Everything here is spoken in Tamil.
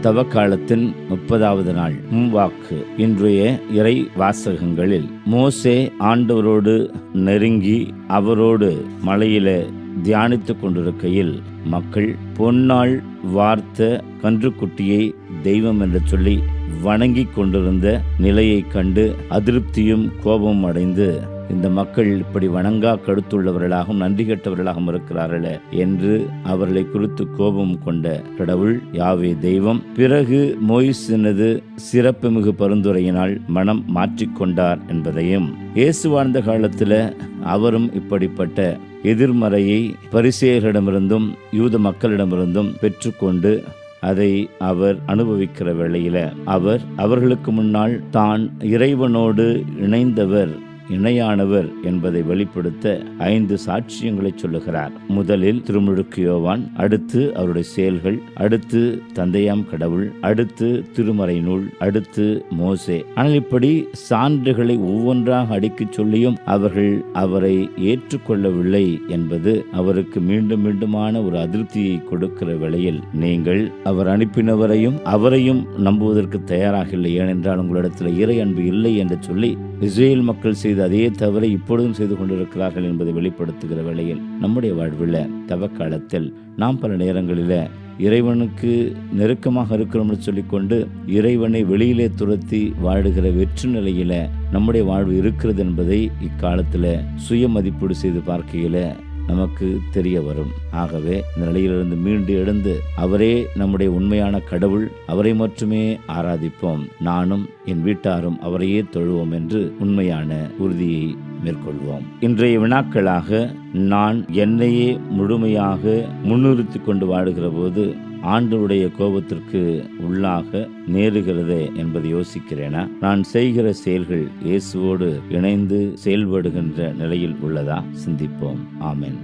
தவக்காலத்தின் 30வது நாள் முன்வாக்கு. இன்றைய இறை வாசகங்களில் மோசே ஆண்டவரோடு நெருங்கி அவரோடு மலையில தியானித்துக் கொண்டிருக்கையில் மக்கள் பொன்னால் வார்த்த கன்றுக்குட்டியை தெய்வம் என்று சொல்லி வணங்கி கொண்டிருந்த நிலையை கண்டு அதிருப்தியும் கோபமும் அடைந்து, இந்த மக்கள் இப்படி வணங்கா கருத்துள்ளவர்களாகவும் நன்றி கெட்டவர்களாகவும் இருக்கிறார்களே என்று அவர்களை குறித்து கோபம் கொண்ட கடவுள் யாவே தெய்வம் பிறகு மோயிசினது சிறப்புமிகு பரிந்துரையினால் மனம் மாற்றிக்கொண்டார் என்பதையும், இயேசு வாழ்ந்த காலத்தில் அவரும் இப்படிப்பட்ட எதிர்மறையை பரிசேயர்களிடமிருந்தும் யூத மக்களிடமிருந்தும் பெற்றுக்கொண்டு அதை அவர் அனுபவிக்கிற வேளையில அவர்களுக்கு முன்னால் தான் இறைவனோடு இணையானவர் என்பதை வெளிப்படுத்த 5 சாட்சியங்களை சொல்லுகிறார். முதலில் திருமுழுக்கு யோவான், அடுத்து அவருடைய செயல்கள், அடுத்து தந்தையாம் கடவுள், அடுத்து திருமறை நூல், அடுத்து மோசே. ஆனால் இப்படி சான்றுகளை ஒவ்வொன்றாக அடுக்கிச் சொல்லியும் அவர்கள் அவரை ஏற்றுக்கொள்ளவில்லை என்பது அவருக்கு மீண்டும் மீண்டுமான ஒரு அதிருப்தியை கொடுக்கிற வேளையில், நீங்கள் அவர் அனுப்பினவரையும் அவரையும் நம்புவதற்கு தயாராக இல்லை, ஏனென்றால் உங்களிடத்தில் இறை அன்பு இல்லை என்று சொல்லி இஸ்ரேல் மக்கள் செய்த அதே தவறை இப்பொழுதும் செய்து கொண்டிருக்கிறார்கள் என்பதை வெளிப்படுத்துகிற வேளையில், நம்முடைய வாழ்வில் தவக்காலத்தில் நாம் பல நேரங்களில் இறைவனுக்கு நெருக்கமாக இருக்கிறோம்னு சொல்லிக்கொண்டு இறைவனை வெளியிலே துரத்தி வாழுகிற வெற்று நிலையில நம்முடைய வாழ்வு இருக்கிறது என்பதை இக்காலத்தில் சுய மதிப்பீடு செய்து பார்க்கையில நமக்கு தெரிய வரும். ஆகவே இந்த நிலையிலிருந்து மீண்டு எழுந்து அவரே நம்முடைய உண்மையான கடவுள், அவரை மட்டுமே ஆராதிப்போம், நானும் என் வீட்டாரும் அவரையே தொழுவோம் என்று உண்மையான உறுதியை மேற்கொள்வோம். இன்றைய வினாக்களாக, நான் என்னையே முழுமையாக முன்னிறுத்தி கொண்டு வாழுகிற போது ஆண்டவருடைய கோபத்திற்கு உள்ளாக நேருகிறதே என்பதை யோசிக்கிறேனா? நான் செய்கிற செயல்கள் இயேசுவோடு இணைந்து செயல்படுகின்ற நிலையில் உள்ளதா? சிந்திப்போம். ஆமென்.